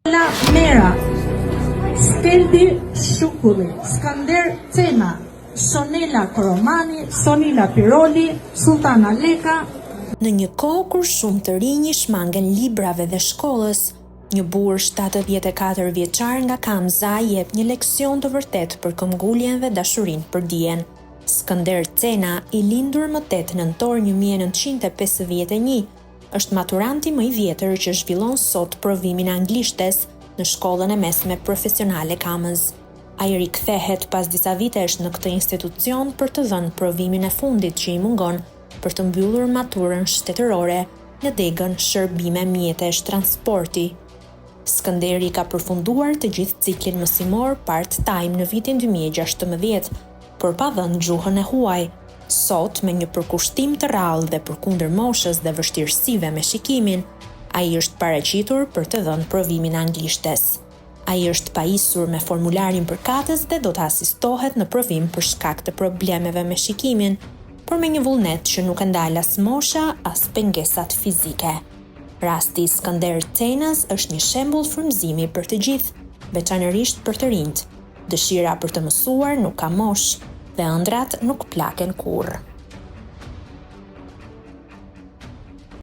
La Mera, Steldi Shukulli, Skander Cena, Sonela Koromani, Sonila Piroli, Sultana Leka. Në një kohë kur shumë të rinj shmangen librave dhe shkollës, një burr 74 vjeçar nga Kamza jep një leksion të vërtet për këmbguljen dhe dashurinë për dijen. Skander Cena, i lindur më 8 nëntor 1951, është maturanti më i vjetër që zhvillon sot provimin anglishtes në shkollën e mesme profesionale Kamës. Ai rikthehet pas disa vitesh në këtë institucion për të dhënë provimin e fundit që i mungon për të mbyllur maturën shtetërore në degën shërbime mjetesh transporti. Skënderi ka përfunduar të gjithë ciklin mësimor part-time në vitin 2016, por pa dhënë gjuhën e huaj. Sot, me një përkushtim të rrallë dhe përkundër moshës dhe vështirësive me shikimin, ai është paraqitur për të dhënë provimin anglishtes. Ai është pajisur me formularin përkatës dhe do të asistohet në provim për shkak të problemeve me shikimin, por me një vullnet që nuk e ndal as mosha as pengesat fizike. Rasti i Skander Cenës është një shembull frymëzimi për të gjithë, veçanërisht për të rinjt. Dëshira për të mësuar nuk ka moshë dhe ëndrat nuk plaken kurrë.